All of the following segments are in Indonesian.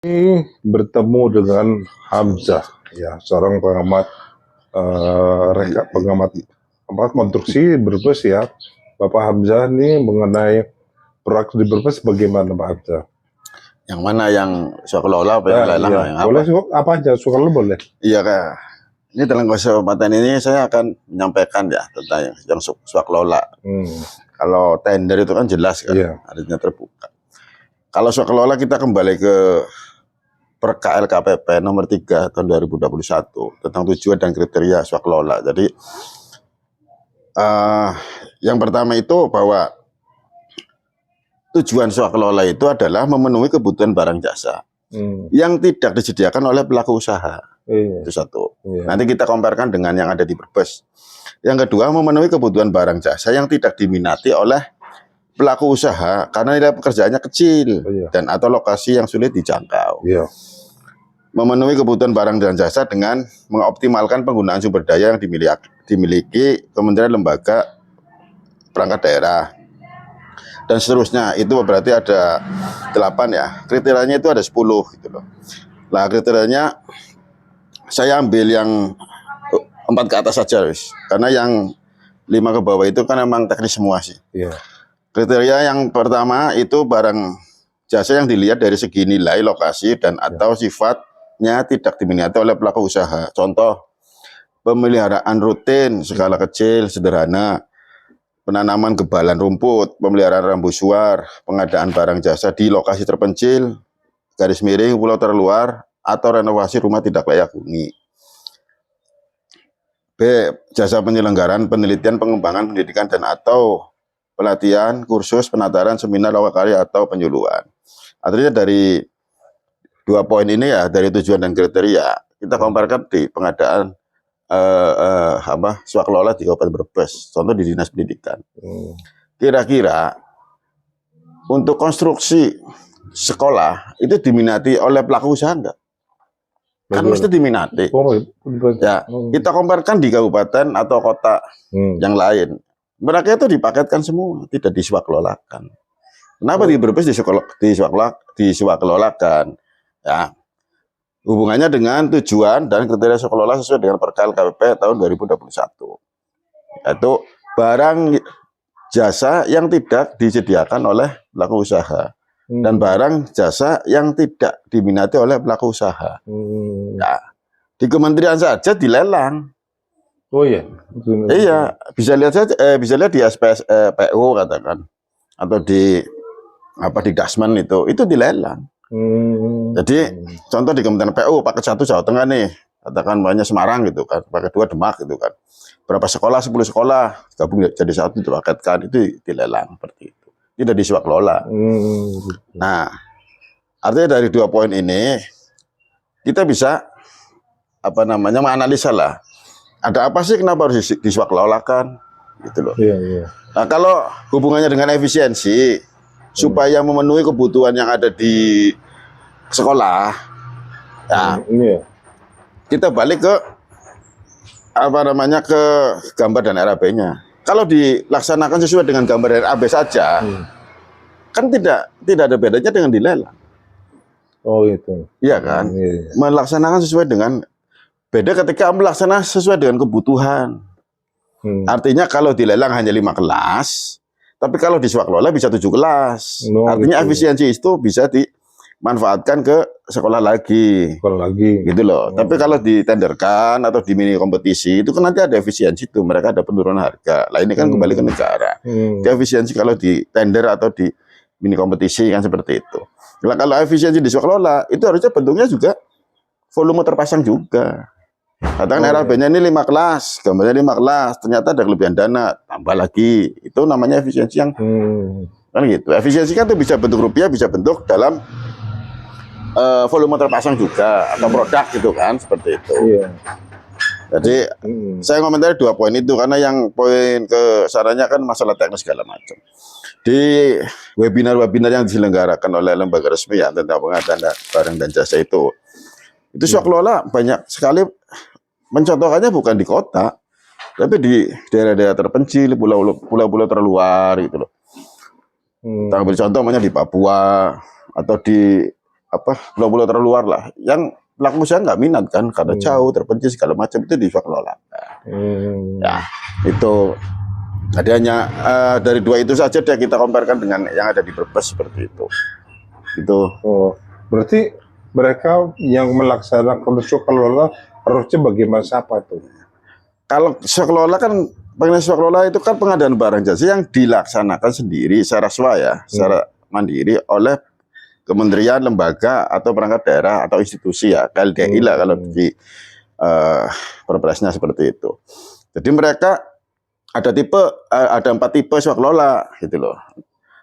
Ini bertemu dengan Hamzah, ya, seorang pengamat pengamat konstruksi Brebes ya. Bapak Hamzah ini mengenai proyek di Brebes bagaimana Pak Hamzah? Yang mana yang suka kelola apa yang lelang? Iya. Yang Boleh apa? apa aja, suka lo boleh. Iya Kak. Ini dalam kesempatan ini saya akan menyampaikan ya tentang yang suka kelola. Kalau tender itu kan jelas kan, artinya terbuka. Kalau suka kelola kita kembali ke Perka LKPP nomor 3 tahun 2021 tentang tujuan dan kriteria swakelola. Jadi yang pertama itu bahwa tujuan swakelola itu adalah memenuhi kebutuhan barang jasa yang tidak disediakan oleh pelaku usaha. Itu satu. Nanti kita comparekan dengan yang ada di Brebes. Yang kedua, memenuhi kebutuhan barang jasa yang tidak diminati oleh pelaku usaha karena nilai pekerjaannya kecil dan atau lokasi yang sulit dijangkau. Memenuhi kebutuhan barang dan jasa dengan mengoptimalkan penggunaan sumber daya yang dimiliki kementerian lembaga perangkat daerah dan seterusnya. Itu berarti ada 8 ya, kriterianya itu ada 10 gitu loh. Nah kriterianya saya ambil yang 4 ke atas saja wis, karena yang 5 ke bawah itu kan memang teknis semua sih. Kriteria yang pertama itu barang jasa yang dilihat dari segi nilai, lokasi, dan atau sifatnya tidak diminati oleh pelaku usaha. Contoh, pemeliharaan rutin skala kecil, sederhana, penanaman gebalan rumput, pemeliharaan rambusuar, pengadaan barang jasa di lokasi terpencil, garis miring, pulau terluar, atau renovasi rumah tidak layak huni. B. Jasa penyelenggaraan penelitian, pengembangan pendidikan, dan atau pelatihan, kursus, penataran, seminar, lokakarya, atau penyuluhan. Artinya dari 2 poin ini ya, dari tujuan dan kriteria, kita komparkan di pengadaan swakelola di Kabupaten Brebes, contoh di Dinas Pendidikan. Kira-kira untuk konstruksi sekolah itu diminati oleh pelaku usaha enggak? Kan mesti diminati. Ya, kita komparkan di kabupaten atau kota yang lain. Mereka itu dipaketkan semua, tidak diswakelolakan. Kenapa di Brebes diswakelolakan? Ya, hubungannya dengan tujuan dan kriteria swakelola sesuai dengan Perka LKPP tahun 2021. Yaitu barang jasa yang tidak disediakan oleh pelaku usaha dan barang jasa yang tidak diminati oleh pelaku usaha. Ya, di kementerian saja dilelang. Oh iya. Iya, bisa lihat saja, bisa lihat di SPS PU katakan, atau di di Dasman itu dilelang. Jadi contoh di Kementerian PU paket 1 Jawa Tengah nih, katakan banyak Semarang gitu kan, paket 2 Demak gitu kan. Berapa sekolah, 10 sekolah gabung jadi satu dipaketkan, itu dilelang seperti itu. Tidak diswaklola. Nah, artinya dari 2 poin ini kita bisa menganalisa lah. Ada apa sih kenapa harus diswakelolakan gitu loh. Nah, kalau hubungannya dengan efisiensi supaya memenuhi kebutuhan yang ada di sekolah, ya, kita balik ke ke gambar dan RAB-nya. Kalau dilaksanakan sesuai dengan gambar dan RAB saja, kan tidak ada bedanya dengan dilelang. Oh itu. Iya kan? Melaksanakan sesuai dengan beda ketika melaksanakan sesuai dengan kebutuhan. Artinya kalau dilelang hanya 5 kelas, tapi kalau diswaklola bisa 7 kelas. Artinya efisiensi itu bisa dimanfaatkan ke sekolah lagi. Gitu loh. Tapi kalau ditenderkan atau di mini kompetisi itu kan nanti ada efisiensi itu, mereka ada penurunan harga. Lah ini kan kembali ke negara. Di efisiensi kalau di tender atau di mini kompetisi kan seperti itu. Nah, kalau efisiensi diswaklola itu harusnya bentuknya juga volume terpasang juga. Katakan RAB-nya ini 5 kelas, gambarnya 5 kelas, ternyata ada kelebihan dana, tambah lagi. Itu namanya efisiensi yang kan gitu. Efisiensi kan itu bisa bentuk rupiah, bisa bentuk dalam volume terpasang juga atau produk gitu kan, seperti itu. Jadi saya komentari 2 poin itu karena yang poin ke saranya kan masalah teknis segala macam. Di webinar-webinar yang diselenggarakan oleh lembaga resmi ya tentang pengadaan barang dan jasa itu swakelola banyak sekali mencontohkannya bukan di kota, tapi di daerah-daerah terpencil, pulau-pulau terluar gitu loh. Kita ambil contoh di Papua atau di pulau-pulau terluar lah, yang pelaku usaha nggak minat kan, karena jauh, terpencil segala macam, itu diswaklola. Ya, itu. Jadi hanya dari dua itu saja deh kita comparekan dengan yang ada di Brebes seperti itu. Itu. Oh, berarti mereka yang melaksanakan swaklola harusnya bagaimana siapa tuh? Kalau swaklola kan, pengelola swaklola itu kan pengadaan barang jasa yang dilaksanakan sendiri secara swasta, secara mandiri oleh kementerian, lembaga, atau perangkat daerah, atau institusi ya, KLDI lah kalau di perpresnya seperti itu. Jadi mereka ada 4 tipe swaklola gitu loh.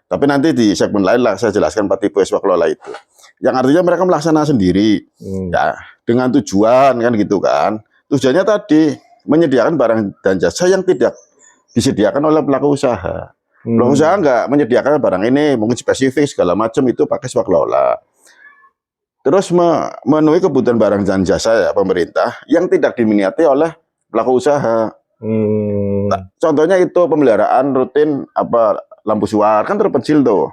Tapi nanti di segmen lain lah saya jelaskan 4 tipe swaklola itu. Yang artinya mereka melaksanakan sendiri, ya, dengan tujuan kan gitu kan. Tujuannya tadi menyediakan barang dan jasa yang tidak disediakan oleh pelaku usaha. Pelaku usaha nggak menyediakan barang ini, mungkin spesifik segala macam, itu pakai swaklola. Terus memenuhi kebutuhan barang dan jasa ya pemerintah yang tidak diminati oleh pelaku usaha. Nah, contohnya itu pemeliharaan rutin lampu suar kan terpencil tuh,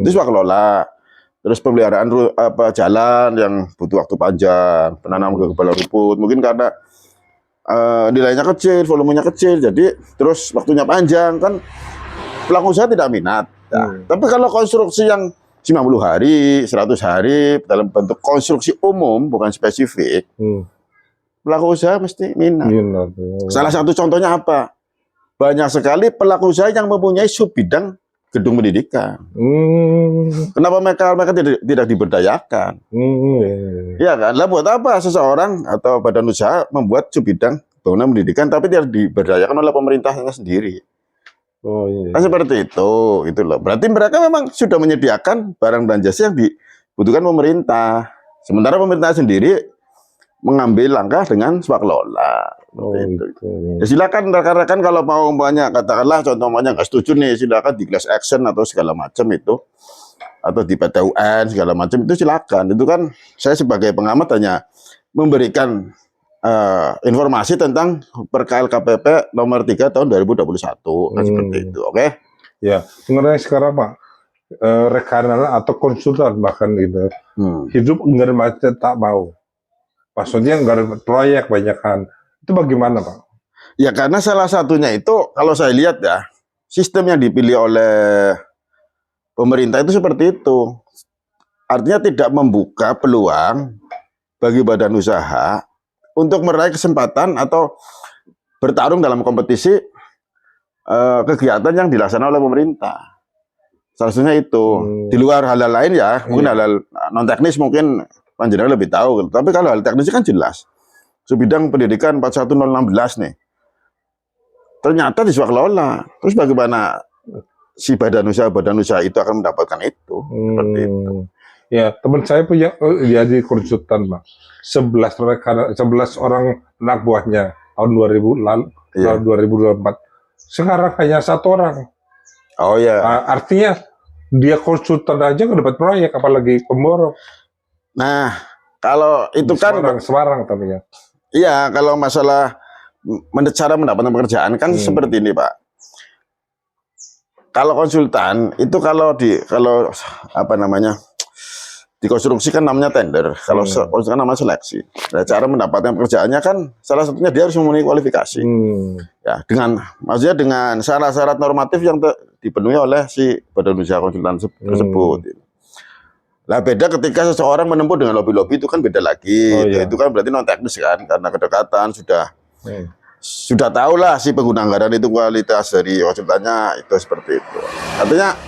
itu swaklola. Terus pemeliharaan jalan yang butuh waktu panjang, penanam kekebalan rumput, mungkin karena nilainya kecil, volumenya kecil, jadi terus waktunya panjang kan pelaku usaha tidak minat. Ya. Tapi kalau konstruksi yang 90 hari, 100 hari dalam bentuk konstruksi umum bukan spesifik, pelaku usaha mesti minat. Salah satu contohnya apa? Banyak sekali pelaku usaha yang mempunyai sub bidang gedung pendidikan. Kenapa mereka tidak diberdayakan? Ya kan? Lah buat apa seseorang atau badan usaha membuat sub bidang bangunan pendidikan tapi tidak diberdayakan oleh pemerintahnya sendiri? Kan seperti itu, gitu loh. Berarti mereka memang sudah menyediakan barang dan jasa yang dibutuhkan pemerintah. Sementara pemerintah sendiri mengambil langkah dengan swaklola. Ya silakan rekan-rekan kalau mau umpamanya katakanlah contohnya nggak setuju nih, silakan di class action atau segala macam itu, atau di PT UN segala macam itu silakan. Itu kan saya sebagai pengamat hanya memberikan informasi tentang Perkal KPP nomor 3 tahun 2021 kan seperti itu, oke? Ya, mengenai sekarang Pak, rekanan atau konsultan bahkan itu hidup enggak macet tak mau. Maksudnya enggak ada proyek banyakan. Itu bagaimana Pak? Ya karena salah satunya itu kalau saya lihat ya, sistem yang dipilih oleh pemerintah itu seperti itu. Artinya tidak membuka peluang bagi badan usaha untuk meraih kesempatan atau bertarung dalam kompetisi kegiatan yang dilaksanakan oleh pemerintah. Salah satunya itu. Di luar hal-hal lain ya, mungkin hal-hal non teknis mungkin panjenengan lebih tahu. Tapi kalau hal teknis kan jelas. Sebidang pendidikan 41016 nih. Ternyata di swaklola. Terus bagaimana si badan usaha itu akan mendapatkan itu? Seperti itu. Ya, teman saya punya jadi konsultan, Pak. 11 orang anak buahnya tahun 2000 lalu, tahun 2024. Sekarang hanya 1 orang. Oh ya. Artinya dia konsultan aja nggak dapat proyek, apalagi pemborong. Nah, kalau itu di kan Semarang tapi ya. Iya, kalau masalah cara mendapatkan pekerjaan kan seperti ini, Pak. Kalau konsultan itu kalau dikonstruksi kan namanya tender. Kalau konsultan namanya seleksi. Nah, cara mendapatkan pekerjaannya kan salah satunya dia harus memenuhi kualifikasi. Ya, maksudnya dengan syarat-syarat normatif yang dipenuhi oleh si badan usaha konsultan tersebut. Lah beda ketika seseorang menempuh dengan lobby-lobby itu kan beda lagi. Itu kan berarti non teknis kan, karena kedekatan sudah tahu lah si pengguna anggaran itu kualitas dari konsultannya itu seperti itu. Artinya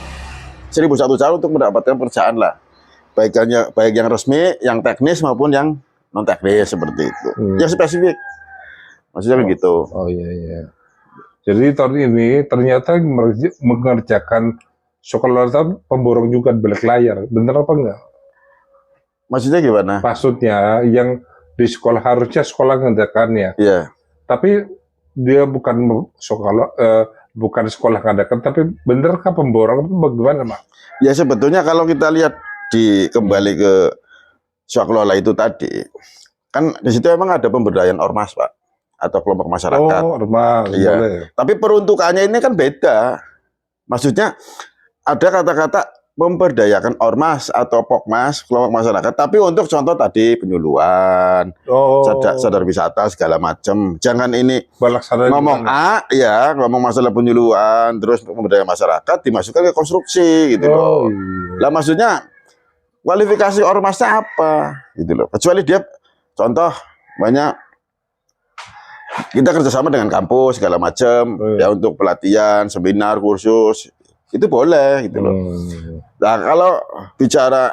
1001 cara untuk mendapatkan pekerjaan lah. Baik yang resmi, yang teknis maupun yang non teknis seperti itu. Yang spesifik. Maksudnya begitu. Oh iya. Jadi tahun ini ternyata mengerjakan swaklola pemborong juga di balik layar. Bener apa enggak? Maksudnya gimana? Maksudnya yang di sekolah harusnya sekolah ngadakannya. Iya. Tapi dia bukan sekolah ngadakan, tapi benerkah pemborong itu bagaimana, Pak? Ya sebetulnya kalau kita lihat kembali ke swaklola itu tadi, kan di situ memang ada pemberdayaan ormas, Pak, atau kelompok masyarakat. Oh, ormas. Iya. Boleh. Tapi peruntukannya ini kan beda. Maksudnya ada kata-kata memperdayakan ormas atau pokmas, kelompok masyarakat, tapi untuk contoh tadi penyuluhan, sadar wisata segala macam. Jangan ini ngomong A, ya ngomong masalah penyuluhan, terus pemberdayaan masyarakat dimasukkan ke konstruksi gitu loh. Lah maksudnya kualifikasi ormasnya apa gitu loh. Kecuali dia contoh banyak kita kerjasama dengan kampus segala macam ya untuk pelatihan, seminar, kursus itu boleh gitu loh. Nah kalau bicara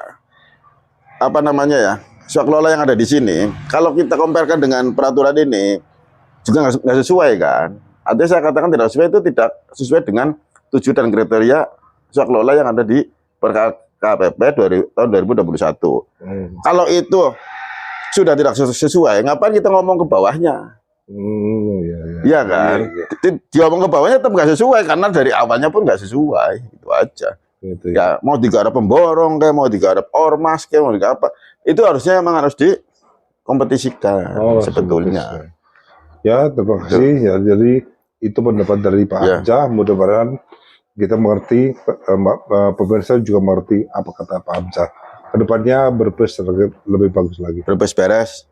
apa namanya ya swaklola yang ada di sini, kalau kita comparekan dengan peraturan ini juga nggak sesuai kan. Artinya saya katakan tidak sesuai itu tidak sesuai dengan tujuan dan kriteria swaklola yang ada di KPP tahun 2021. Kalau itu sudah tidak sesuai, ngapain kita ngomong ke bawahnya? Iya kan? Diomong ke bawahnya tetap nggak sesuai karena dari awalnya pun nggak sesuai, itu aja. Gitu, ya mau digarap pemborong kayak mau digarap ormas kayak mau digarap apa, itu harusnya memang harus dikompetisikan sebetulnya. Ya terima kasih. Ya, jadi itu pendapat dari Pak Hamzah. Mudah-mudahan kita mengerti, pemirsa juga mengerti apa kata Pak Hamzah. Kedepannya Brebes lebih bagus lagi. Brebes beres.